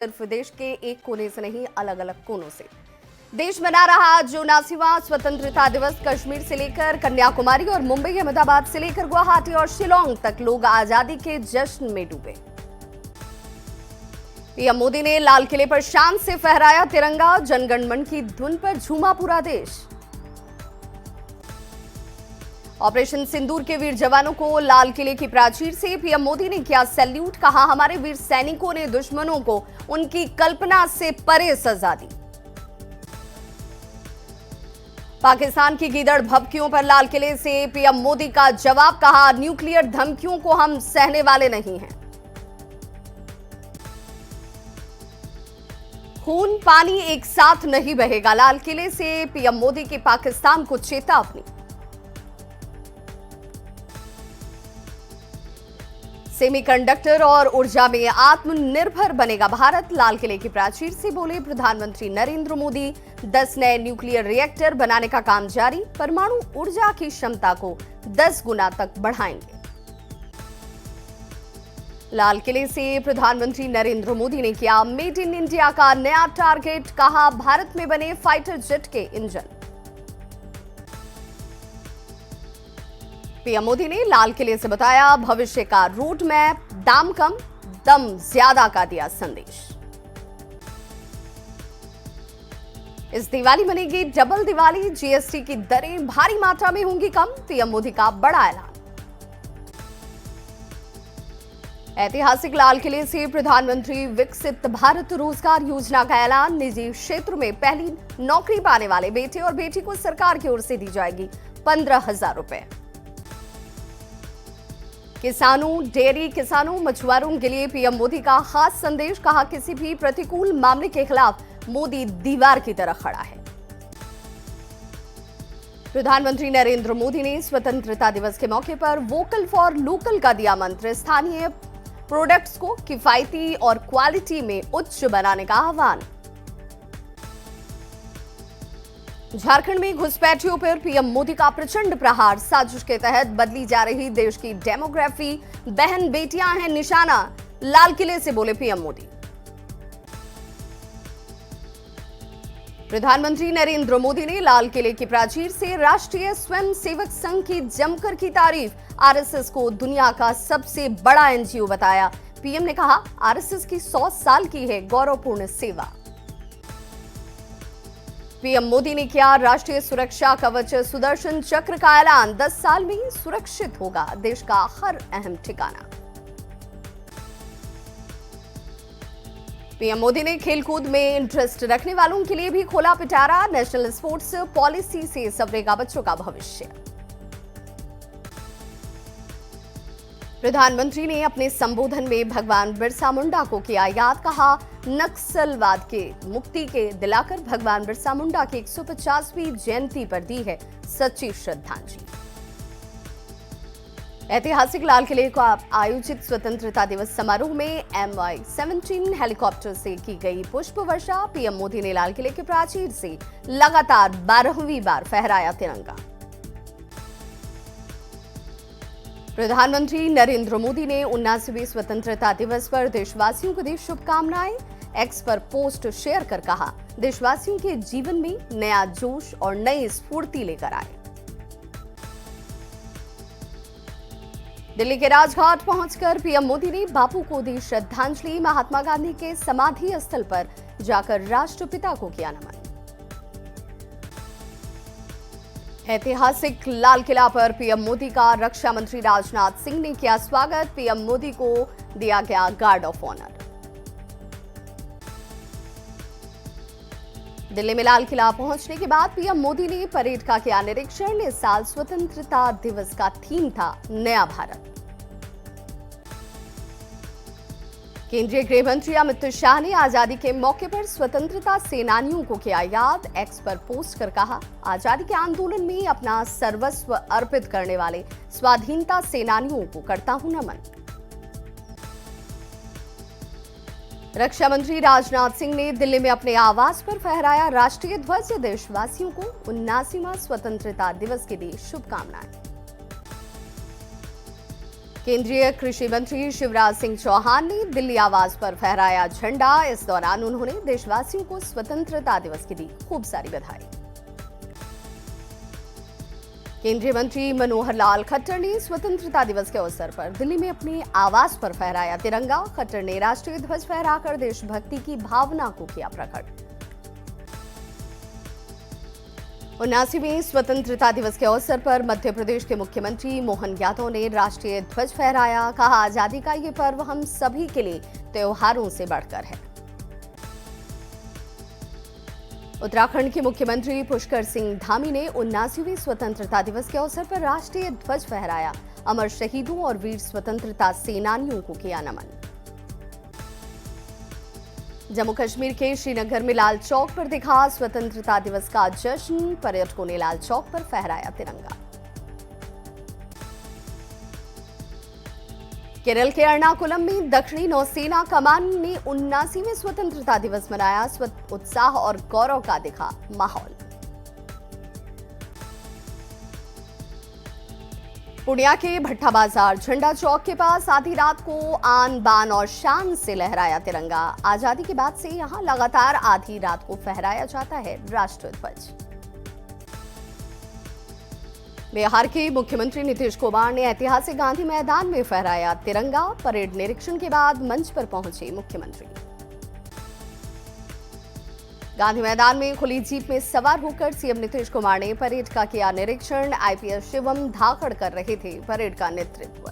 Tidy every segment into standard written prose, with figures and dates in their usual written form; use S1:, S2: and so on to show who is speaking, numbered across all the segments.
S1: सिर्फ देश के एक कोने से नहीं, अलग अलग कोनों से देश मना रहा आज 79वां स्वतंत्रता दिवस। कश्मीर से लेकर कन्याकुमारी और मुंबई, अहमदाबाद से लेकर गुवाहाटी और शिलोंग तक लोग आजादी के जश्न में डूबे। पीएम मोदी ने लाल किले पर शान से फहराया तिरंगा। जनगण मन की धुन पर झूमा पूरा देश। ऑपरेशन सिंदूर के वीर जवानों को लाल किले की प्राचीर से पीएम मोदी ने किया सैल्यूट। कहा, हमारे वीर सैनिकों ने दुश्मनों को उनकी कल्पना से परे सजा दी। पाकिस्तान की गीदड़ भभकियों पर लाल किले से पीएम मोदी का जवाब। कहा, न्यूक्लियर धमकियों को हम सहने वाले नहीं हैं। खून पानी एक साथ नहीं बहेगा। लाल किले से पीएम मोदी की पाकिस्तान को चेतावनी। सेमीकंडक्टर और ऊर्जा में आत्मनिर्भर बनेगा भारत। लाल किले की प्राचीर से बोले प्रधानमंत्री नरेंद्र मोदी। 10 नए न्यूक्लियर रिएक्टर बनाने का काम जारी। परमाणु ऊर्जा की क्षमता को 10 गुना तक बढ़ाएंगे। लाल किले से प्रधानमंत्री नरेंद्र मोदी ने किया मेड इन इंडिया का नया टारगेट। कहा, भारत में बने फाइटर जेट के इंजन। पीएम मोदी ने लाल किले से बताया भविष्य का रोड मैप। दाम कम, दम ज्यादा का दिया संदेश। इस दिवाली बनेगी डबल दिवाली। जीएसटी की दरें भारी मात्रा में होंगी कम। पीएम मोदी का बड़ा ऐलान। ऐतिहासिक लाल किले से प्रधानमंत्री विकसित भारत रोजगार योजना का ऐलान। निजी क्षेत्र में पहली नौकरी पाने वाले बेटे और बेटी को सरकार की ओर से दी जाएगी 15,000 रुपए। किसानों, डेयरी किसानों, मछुआरों के लिए पीएम मोदी का खास संदेश। कहा, किसी भी प्रतिकूल मामले के खिलाफ मोदी दीवार की तरह खड़ा है। प्रधानमंत्री नरेंद्र मोदी ने स्वतंत्रता दिवस के मौके पर वोकल फॉर लोकल का दिया मंत्र। स्थानीय प्रोडक्ट्स को किफायती और क्वालिटी में उच्च बनाने का आह्वान। झारखंड में घुसपैठियों पर पीएम मोदी का प्रचंड प्रहार। साजिश के तहत बदली जा रही देश की डेमोग्राफी। बहन बेटियां हैं निशाना। लाल किले से बोले पीएम मोदी। प्रधानमंत्री नरेंद्र मोदी ने लाल किले की प्राचीर से राष्ट्रीय स्वयंसेवक संघ की जमकर की तारीफ। आरएसएस को दुनिया का सबसे बड़ा एनजीओ बताया। पीएम ने कहा, आरएसएस की 100 साल की है गौरवपूर्ण सेवा। पीएम मोदी ने किया राष्ट्रीय सुरक्षा कवच सुदर्शन चक्र का ऐलान। 10 साल में सुरक्षित होगा देश का हर अहम ठिकाना। पीएम मोदी ने खेलकूद में इंटरेस्ट रखने वालों के लिए भी खोला पिटारा। नेशनल स्पोर्ट्स पॉलिसी से संवरेगा बच्चों का भविष्य। प्रधानमंत्री ने अपने संबोधन में भगवान बिरसा मुंडा को किया याद। कहा, नक्सलवाद के मुक्ति के दिलाकर भगवान बिरसा मुंडा की 150वीं जयंती पर दी है सच्ची श्रद्धांजलि। ऐतिहासिक लाल किले को आयोजित स्वतंत्रता दिवस समारोह में MI-17 हेलीकॉप्टर से की गई पुष्प वर्षा। पीएम मोदी ने लाल किले के प्राचीर से लगातार 12वीं बार फहराया तिरंगा। प्रधानमंत्री नरेंद्र मोदी ने 79वें स्वतंत्रता दिवस पर देशवासियों को दी शुभकामनाएं। एक्स पर पोस्ट शेयर कर कहा, देशवासियों के जीवन में नया जोश और नई स्फूर्ति लेकर आए। दिल्ली के राजघाट पहुंचकर पीएम मोदी ने बापू को दी श्रद्धांजलि। महात्मा गांधी के समाधि स्थल पर जाकर राष्ट्रपिता को किया नमन। ऐतिहासिक लाल किला पर पीएम मोदी का रक्षा मंत्री राजनाथ सिंह ने किया स्वागत। पीएम मोदी को दिया गया गार्ड ऑफ ऑनर। दिल्ली में लाल किला पहुंचने के बाद पीएम मोदी ने परेड का किया निरीक्षण। इस साल स्वतंत्रता दिवस का थीम था नया भारत। केंद्रीय गृह मंत्री अमित शाह ने आजादी के मौके पर स्वतंत्रता सेनानियों को किया याद। एक्स पर पोस्ट कर कहा, आजादी के आंदोलन में अपना सर्वस्व अर्पित करने वाले स्वाधीनता सेनानियों को करता हूं नमन। रक्षा मंत्री राजनाथ सिंह ने दिल्ली में अपने आवास पर फहराया राष्ट्रीय ध्वज। देशवासियों को 79वां स्वतंत्रता दिवस की दी शुभकामनाएं। केंद्रीय कृषि मंत्री शिवराज सिंह चौहान ने दिल्ली आवास पर फहराया झंडा। इस दौरान उन्होंने देशवासियों को स्वतंत्रता दिवस की दी खूब सारी बधाई। केंद्रीय मंत्री मनोहर लाल खट्टर ने स्वतंत्रता दिवस के अवसर पर दिल्ली में अपने आवास पर फहराया तिरंगा। खट्टर ने राष्ट्रीय ध्वज फहराकर देशभक्ति की भावना को किया प्रकट। 79वें स्वतंत्रता दिवस के अवसर पर मध्य प्रदेश के मुख्यमंत्री मोहन यादव ने राष्ट्रीय ध्वज फहराया। कहा, आजादी का ये पर्व हम सभी के लिए त्योहारों से बढ़कर है। उत्तराखंड के मुख्यमंत्री पुष्कर सिंह धामी ने 79वें स्वतंत्रता दिवस के अवसर पर राष्ट्रीय ध्वज फहराया। अमर शहीदों और वीर स्वतंत्रता सेनानियों को किया नमन। जम्मू कश्मीर के श्रीनगर में लाल चौक पर दिखा स्वतंत्रता दिवस का जश्न। पर्यटकों ने लाल चौक पर फहराया तिरंगा। केरल के एर्नाकुलम में दक्षिणी नौसेना कमान ने 79वें स्वतंत्रता दिवस मनाया। उत्साह और गौरव का दिखा माहौल। पूर्णिया के भट्टा बाजार झंडा चौक के पास आधी रात को आन बान और शान से लहराया तिरंगा। आजादी के बाद से यहां लगातार आधी रात को फहराया जाता है राष्ट्रीय ध्वज। बिहार के मुख्यमंत्री नीतीश कुमार ने ऐतिहासिक गांधी मैदान में फहराया तिरंगा। परेड निरीक्षण के बाद मंच पर पहुंचे मुख्यमंत्री। गांधी मैदान में खुली जीप में सवार होकर सीएम नीतीश कुमार ने परेड का किया निरीक्षण। आईपीएस शिवम धाकड़ कर रहे थे परेड का नेतृत्व।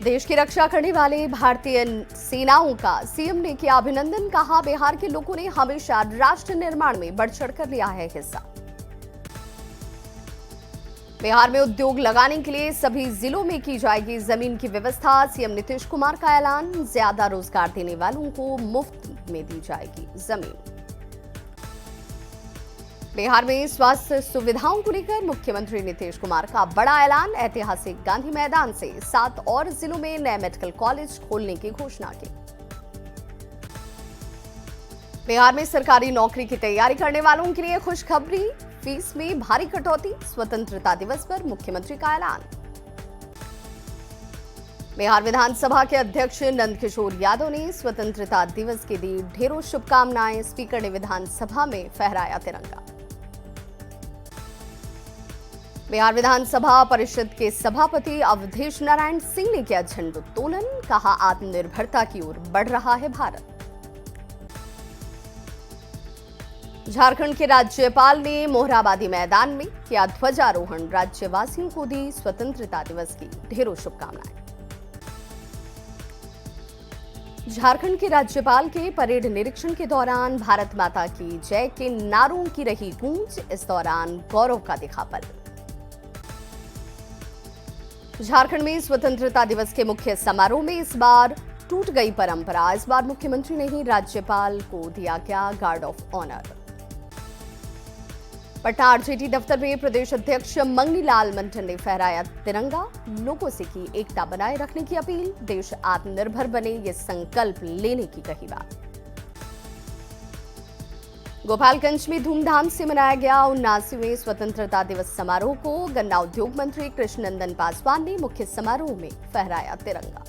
S1: देश की रक्षा करने वाले भारतीय सेनाओं का सीएम ने किया अभिनंदन। कहा, बिहार के लोगों ने हमेशा राष्ट्र निर्माण में बढ़ चढ़कर लिया है हिस्सा। बिहार में उद्योग लगाने के लिए सभी जिलों में की जाएगी जमीन की व्यवस्था। सीएम नीतीश कुमार का ऐलान। ज्यादा रोजगार देने वालों को मुफ्त में दी जाएगी जमीन। बिहार में स्वास्थ्य सुविधाओं को लेकर मुख्यमंत्री नीतीश कुमार का बड़ा ऐलान। ऐतिहासिक गांधी मैदान से 7 और जिलों में नए मेडिकल कॉलेज खोलने की घोषणा की। बिहार में सरकारी नौकरी की तैयारी करने वालों के लिए खुशखबरी। फीस में भारी कटौती। स्वतंत्रता दिवस पर मुख्यमंत्री का ऐलान। बिहार विधानसभा के अध्यक्ष नंदकिशोर यादव ने स्वतंत्रता दिवस की दी ढेरों शुभकामनाएं। स्पीकर ने विधानसभा में फहराया तिरंगा। बिहार विधानसभा परिषद के सभापति अवधेश नारायण सिंह ने किया झंडोत्तोलन। कहा, आत्मनिर्भरता की ओर बढ़ रहा है भारत। झारखंड के राज्यपाल ने मोहराबादी मैदान में किया ध्वजारोहण। राज्यवासियों को दी स्वतंत्रता दिवस की ढेरों शुभकामनाएं। झारखंड के राज्यपाल के परेड निरीक्षण के दौरान भारत माता की जय के नारों की रही गूंज। इस दौरान गौरव का दिखा पल। झारखंड में स्वतंत्रता दिवस के मुख्य समारोह में इस बार टूट गई परंपरा। इस बार मुख्यमंत्री ने ही राज्यपाल को दिया गया guard of honour. Patna RJD दफ्तर में प्रदेश अध्यक्ष मंगनी लाल मंडल ने फहराया तिरंगा। लोगों से की एकता बनाए रखने की अपील। देश आत्मनिर्भर बने ये संकल्प लेने की कही बात। गोपालगंज में धूमधाम से मनाया गया 79वें स्वतंत्रता दिवस समारोह को। गन्ना उद्योग मंत्री कृष्णनंदन पासवान ने मुख्य समारोह में फहराया तिरंगा।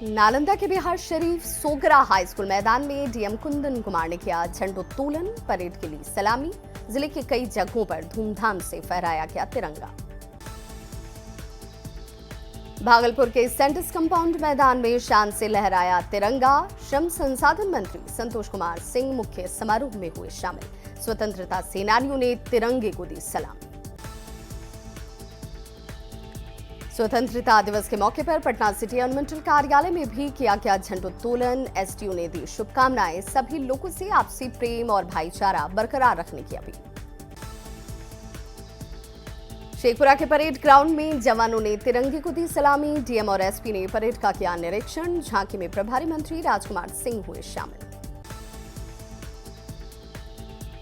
S1: नालंदा के बिहार शरीफ सोगरा हाई स्कूल मैदान में डीएम कुंदन कुमार ने किया झंडोत्तोलन। परेड के लिए सलामी। जिले के कई जगहों पर धूमधाम से फहराया गया तिरंगा। भागलपुर के सेंटस कंपाउंड मैदान में शान से लहराया तिरंगा। श्रम संसाधन मंत्री संतोष कुमार सिंह मुख्य समारोह में हुए शामिल। स्वतंत्रता सेनानियों ने तिरंगे को दी सलामी। स्वतंत्रता दिवस के मौके पर पटना सिटी अनुमंडल कार्यालय में भी किया गया झंडोत्तोलन। एसडीओ ने दी शुभकामनाएं। सभी लोगों से आपसी प्रेम और भाईचारा बरकरार रखने की अपील। शेखपुरा के परेड ग्राउंड में जवानों ने तिरंगे को दी सलामी। डीएम और एसपी ने परेड का किया निरीक्षण। झांकी में प्रभारी मंत्री राजकुमार सिंह हुए शामिल।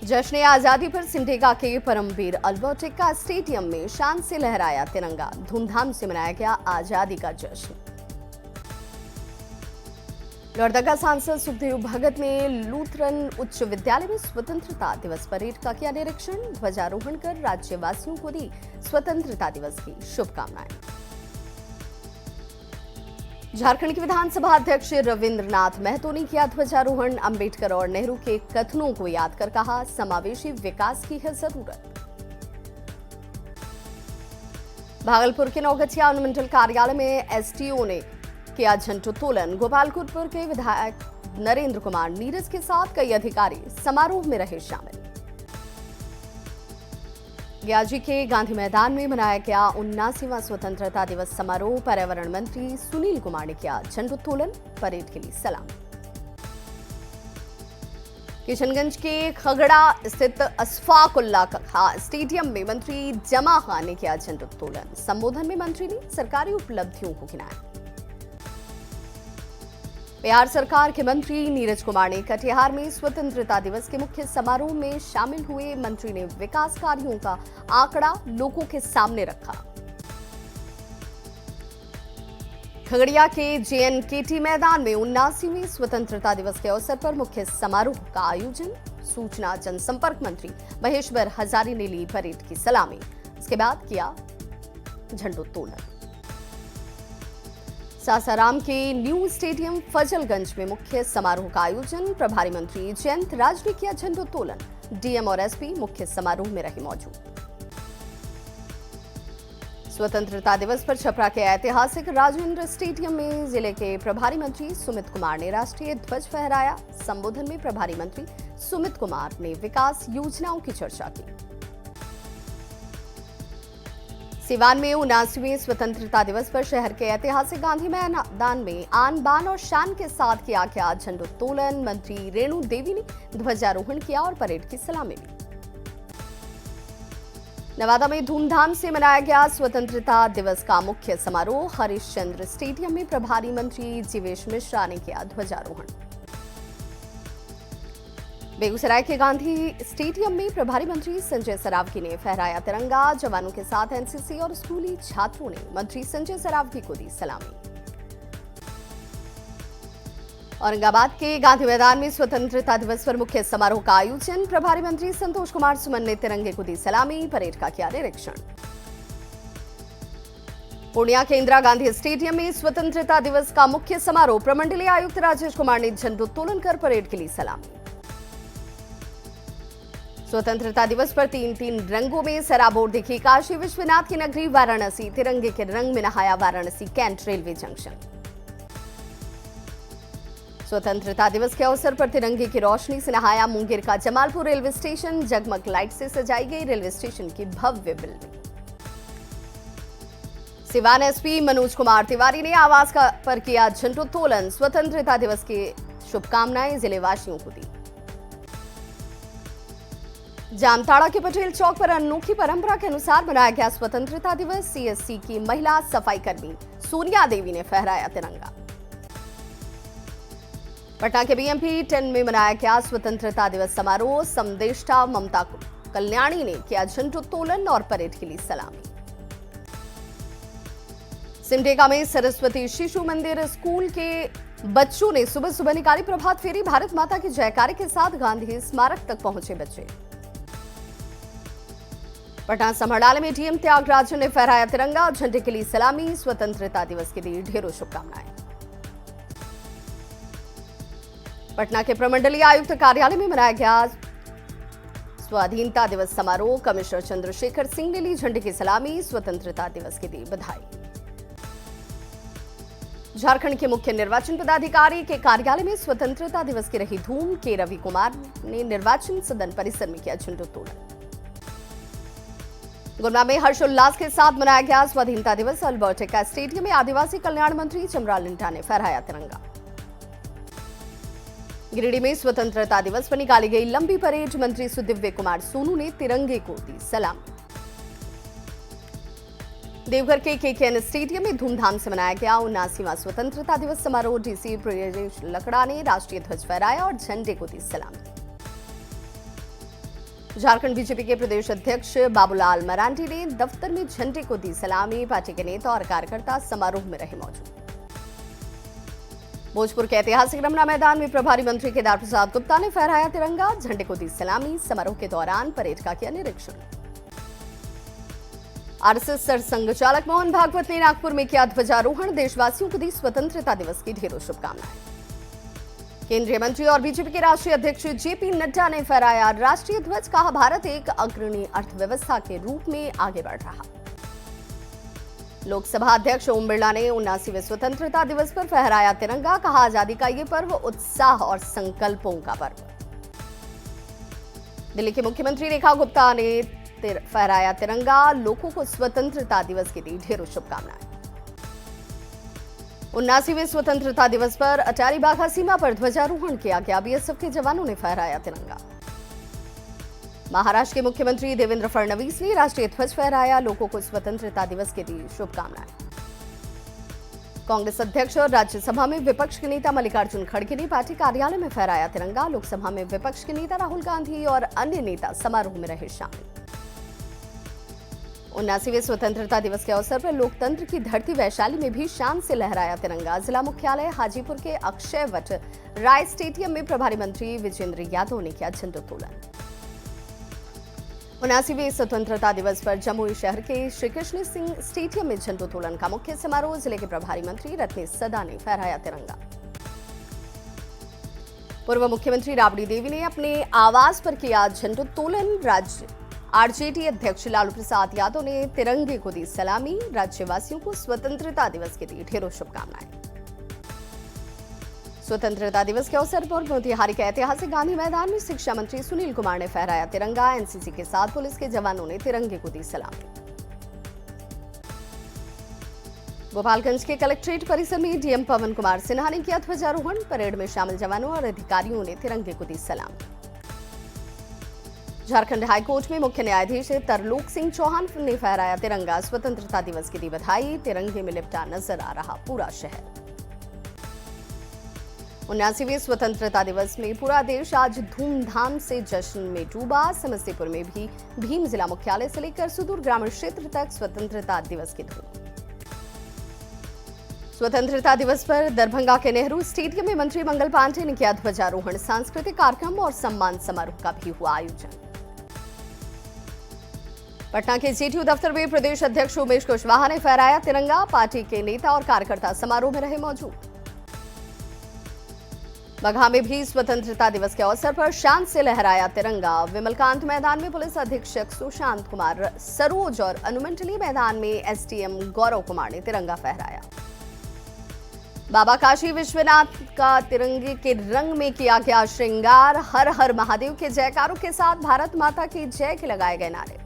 S1: जश्न आजादी पर सिमडेगा के परमवीर अल्बर्ट एक्का स्टेडियम में शान से लहराया तिरंगा। धूमधाम से मनाया गया आजादी का जश्न। लोहरदगा सांसद सुखदेव भगत ने लूथरन उच्च विद्यालय में स्वतंत्रता दिवस परेड का किया निरीक्षण। ध्वजारोहण कर राज्यवासियों को दी स्वतंत्रता दिवस की शुभकामनाएं। झारखंड के विधानसभा अध्यक्ष रविंद्रनाथ महतो ने किया ध्वजारोहण। अंबेडकर और नेहरू के कथनों को याद कर कहा, समावेशी विकास की है जरूरत। भागलपुर के नौगछिया अनुमंडल कार्यालय में एसडीओ ने किया झंडोत्तोलन। गोपालपुर के विधायक नरेंद्र कुमार नीरज के साथ कई अधिकारी समारोह में रहे शामिल। गयाजी के गांधी मैदान में मनाया गया 79वां स्वतंत्रता दिवस समारोह। पर्यावरण मंत्री सुनील कुमार ने किया झंडोत्तोलन, परेड के लिए सलाम। किशनगंज के खगड़ा स्थित अशफाकुल्ला खां स्टेडियम में मंत्री जमा खान ने किया झंडोत्तोलन। संबोधन में मंत्री ने सरकारी उपलब्धियों को गिनाया। बिहार सरकार के मंत्री नीरज कुमार ने कटिहार में स्वतंत्रता दिवस के मुख्य समारोह में शामिल हुए। मंत्री ने विकास कार्यों का आंकड़ा लोगों के सामने रखा। खगड़िया के JNKT मैदान में 79वें स्वतंत्रता दिवस के अवसर पर मुख्य समारोह का आयोजन। सूचना जनसंपर्क मंत्री महेश्वर हजारी ने ली परेड की सलामी। इसके बाद किया झंडोत्तोलन। सासाराम के न्यू स्टेडियम फजलगंज में मुख्य समारोह का आयोजन। प्रभारी मंत्री जयंत राज ने किया झंडोत्तोलन। डीएम और एसपी मुख्य समारोह में रहे मौजूद। स्वतंत्रता दिवस पर छपरा के ऐतिहासिक राजेंद्र स्टेडियम में जिले के प्रभारी मंत्री सुमित कुमार ने राष्ट्रीय ध्वज फहराया। संबोधन में प्रभारी मंत्री सुमित कुमार ने विकास योजनाओं की चर्चा की। सिवान में 79वें स्वतंत्रता दिवस पर शहर के ऐतिहासिक गांधी मैदान में आन बान और शान के साथ किया गया झंडोत्तोलन। मंत्री रेणु देवी ने ध्वजारोहण किया और परेड की सलामी ली। नवादा में धूमधाम से मनाया गया स्वतंत्रता दिवस का मुख्य समारोह। हरिश्चंद्र स्टेडियम में प्रभारी मंत्री जीवेश मिश्रा ने किया ध्वजारोहण। बेगूसराय के गांधी स्टेडियम में प्रभारी मंत्री संजय सरावगी ने फहराया तिरंगा। जवानों के साथ एनसीसी और स्कूली छात्रों ने मंत्री संजय सरावगी को दी सलामी। औरंगाबाद के गांधी मैदान में स्वतंत्रता दिवस पर मुख्य समारोह का आयोजन। प्रभारी मंत्री संतोष कुमार सुमन ने तिरंगे को दी सलामी। परेड का किया निरीक्षण। पूर्णिया के इंदिरा गांधी स्टेडियम में स्वतंत्रता दिवस का मुख्य समारोह। प्रमंडलीय आयुक्त राजेश कुमार ने झंडोत्तोलन कर परेड के लिए सलामी। स्वतंत्रता दिवस पर 3 रंगों में सराबोर दिखी काशी विश्वनाथ की नगरी वाराणसी। तिरंगे के रंग में नहाया वाराणसी कैंट रेलवे जंक्शन। स्वतंत्रता दिवस के अवसर पर तिरंगे की रोशनी से नहाया मुंगेर का जमालपुर रेलवे स्टेशन। जगमग लाइट से सजाई गई रेलवे स्टेशन की भव्य बिल्डिंग। सिवान एसपी मनोज कुमार तिवारी ने आवास पर किया झंडोत्तोलन। स्वतंत्रता दिवस की शुभकामनाएं जिले वासियों को दी। जामताड़ा के पटेल चौक पर अनोखी परंपरा के अनुसार मनाया गया स्वतंत्रता दिवस। सीएससी की महिला सफाई कर्मी सोनिया देवी ने फहराया तिरंगा। पटना के बीएमपी 10 में मनाया गया स्वतंत्रता दिवस समारोह। समदेष्टा ममता कल्याणी ने किया झंडोत्तोलन और परेड के लिए सलामी। सिमडेगा में सरस्वती शिशु मंदिर स्कूल के बच्चों ने सुबह सुबह निकाली प्रभात फेरी। भारत माता की जयकारे के साथ गांधी स्मारक तक पहुंचे बच्चे। पटना समरडाले में डीएम त्यागराजन ने फहराया तिरंगा। झंडे के लिए सलामी। स्वतंत्रता दिवस के लिए ढेरों शुभकामनाएं। पटना के प्रमंडलीय आयुक्त कार्यालय में मनाया गया स्वाधीनता दिवस समारोह। कमिश्नर चंद्रशेखर सिंह ने ली झंडे की सलामी। स्वतंत्रता दिवस की दी बधाई। झारखंड के मुख्य निर्वाचन पदाधिकारी के कार्यालय में स्वतंत्रता दिवस की रही धूम। के रवि कुमार ने निर्वाचन सदन परिसर में किया झंडोत्तोलन। गुना में हर्षोल्लास के साथ मनाया गया स्वाधीनता दिवस। अल्बर्ट स्टेडियम में आदिवासी कल्याण मंत्री चमरा लिंटा ने फहराया तिरंगा। गिरिडीह में स्वतंत्रता दिवस पर निकाली गई लंबी परेड। मंत्री सुदिव्य कुमार सोनू ने तिरंगे को दी सलामी। देवघर के केकेएन स्टेडियम में धूमधाम से मनाया गया 79वां स्वतंत्रता दिवस समारोह। डीसी प्रियेश लकड़ा ने राष्ट्रीय ध्वज फहराया और झंडे को दी सलामी। झारखंड बीजेपी के प्रदेश अध्यक्ष बाबूलाल मरांडी ने दफ्तर में झंडे को दी सलामी। पार्टी के नेता और कार्यकर्ता समारोह में रहे मौजूद। भोजपुर के ऐतिहासिक रमना मैदान में प्रभारी मंत्री केदार प्रसाद गुप्ता ने फहराया तिरंगा, झंडे को दी सलामी। समारोह के दौरान परेड का किया निरीक्षण। आरएसएस सरसंघ चालक मोहन भागवत ने नागपुर में किया ध्वजारोहण, देशवासियों को दी स्वतंत्रता दिवस की ढेरों शुभकामनाएं। केंद्रीय मंत्री और बीजेपी के राष्ट्रीय अध्यक्ष जेपी नड्डा ने फहराया राष्ट्रीय ध्वज, कहा भारत एक अग्रणी अर्थव्यवस्था के रूप में आगे बढ़ रहा। लोकसभा अध्यक्ष ओम बिरला ने 79वें स्वतंत्रता दिवस पर फहराया तिरंगा, कहा आजादी का ये पर्व उत्साह और संकल्पों का पर्व। दिल्ली के मुख्यमंत्री रेखा गुप्ता ने फहराया तिरंगा, लोगों को स्वतंत्रता दिवस की दी ढेरों शुभकामनाएं। 79वें स्वतंत्रता दिवस पर अटारी बाघा सीमा पर ध्वजारोहण किया गया, बीएसएफ के जवानों ने फहराया तिरंगा। महाराष्ट्र के मुख्यमंत्री देवेंद्र फडणवीस ने राष्ट्रीय ध्वज फहराया, लोगों को स्वतंत्रता दिवस की दी शुभकामनाएं। कांग्रेस अध्यक्ष और राज्यसभा में विपक्ष के नेता मल्लिकार्जुन खड़गे ने पार्टी कार्यालय में फहराया तिरंगा, लोकसभा में विपक्ष के नेता राहुल गांधी और अन्य नेता समारोह में रहे शामिल। 79वें स्वतंत्रता दिवस के अवसर पर लोकतंत्र की धरती वैशाली में भी शान से लहराया तिरंगा। जिला मुख्यालय हाजीपुर के अक्षयवट राय स्टेडियम में प्रभारी मंत्री विजेंद्र यादव ने किया झंडोत्तोलन। 79वें स्वतंत्रता दिवस पर जमुई शहर के श्री कृष्ण सिंह स्टेडियम में झंडोत्तोलन का मुख्य समारोह, जिले के प्रभारी मंत्री रत्नेश सदा ने फहराया तिरंगा। पूर्व मुख्यमंत्री राबड़ी देवी ने अपने आवास पर किया झंडोत्तोलन। राज्य आरजेडी अध्यक्ष लालू प्रसाद यादव ने तिरंगे को दी सलामी, राज्यवासियों को स्वतंत्रता दिवस की दी ढेरों शुभकामनाएं। स्वतंत्रता दिवस के अवसर पर मोतिहारी के ऐतिहासिक गांधी मैदान में शिक्षा मंत्री सुनील कुमार ने फहराया तिरंगा, एनसीसी के साथ पुलिस के जवानों ने तिरंगे को दी सलामी। गोपालगंज के कलेक्ट्रेट परिसर में डीएम पवन कुमार सिन्हा ने किया ध्वजारोहण, परेड में शामिल जवानों और अधिकारियों ने तिरंगे को दी सलामी। झारखंड हाईकोर्ट में मुख्य न्यायाधीश तरलोक सिंह चौहान ने फहराया तिरंगा, स्वतंत्रता दिवस की दी बधाई, तिरंगे में लिपटा नजर आ रहा पूरा शहर। 79वें स्वतंत्रता दिवस में पूरा देश आज धूमधाम से जश्न में डूबा। समस्तीपुर में भी भीम जिला मुख्यालय से लेकर सुदूर ग्रामीण क्षेत्र तक स्वतंत्रता दिवस की धूम। स्वतंत्रता दिवस पर दरभंगा के नेहरू स्टेडियम में मंत्री मंगल पांडे ने किया ध्वजारोहण, सांस्कृतिक कार्यक्रम और सम्मान समारोह का भी हुआ आयोजन। पटना के जेटीयू दफ्तर में प्रदेश अध्यक्ष उमेश कुशवाहा ने फहराया तिरंगा, पार्टी के नेता और कार्यकर्ता समारोह में रहे मौजूद। बगहा में भी स्वतंत्रता दिवस के अवसर पर शान से लहराया तिरंगा। विमलकांत मैदान में पुलिस अधीक्षक सुशांत कुमार सरोज और अनुमंडली मैदान में एसडीएम गौरव कुमार ने तिरंगा फहराया। बाबा काशी विश्वनाथ का तिरंगे के रंग में किया गया श्रृंगार, हर हर महादेव के जयकारों के साथ भारत माता की जय के लगाए गए नारे।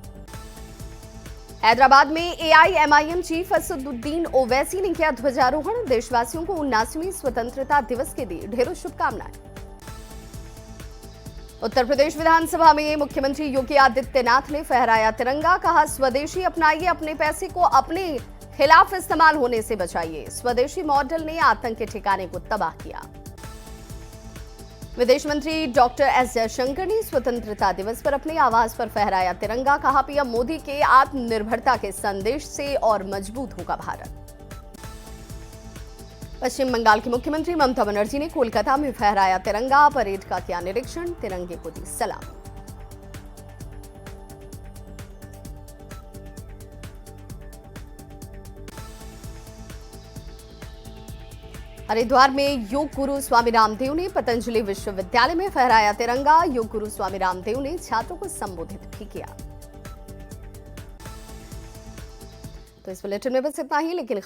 S1: हैदराबाद में एआईएमआईएम चीफ असदुद्दीन ओवैसी ने किया ध्वजारोहण, देशवासियों को 79वीं स्वतंत्रता दिवस की दी ढेरों शुभकामनाएं। उत्तर प्रदेश विधानसभा में मुख्यमंत्री योगी आदित्यनाथ ने फहराया तिरंगा, कहा स्वदेशी अपनाइए, अपने पैसे को अपने खिलाफ इस्तेमाल होने से बचाइए। स्वदेशी मॉडल ने आतंक के ठिकाने को तबाह किया। विदेश मंत्री डॉक्टर एस जयशंकर ने स्वतंत्रता दिवस पर अपने आवास पर फहराया तिरंगा, कहा पीएम मोदी के आत्मनिर्भरता के संदेश से और मजबूत होगा भारत। पश्चिम बंगाल की मुख्यमंत्री ममता बनर्जी ने कोलकाता में फहराया तिरंगा, परेड का किया निरीक्षण, तिरंगे को दी सलामी। हरिद्वार में योग गुरु स्वामी रामदेव ने पतंजलि विश्वविद्यालय में फहराया तिरंगा, योग गुरु स्वामी रामदेव ने छात्रों को संबोधित भी किया। तो इस बुलेटिन में बस इतना ही, लेकिन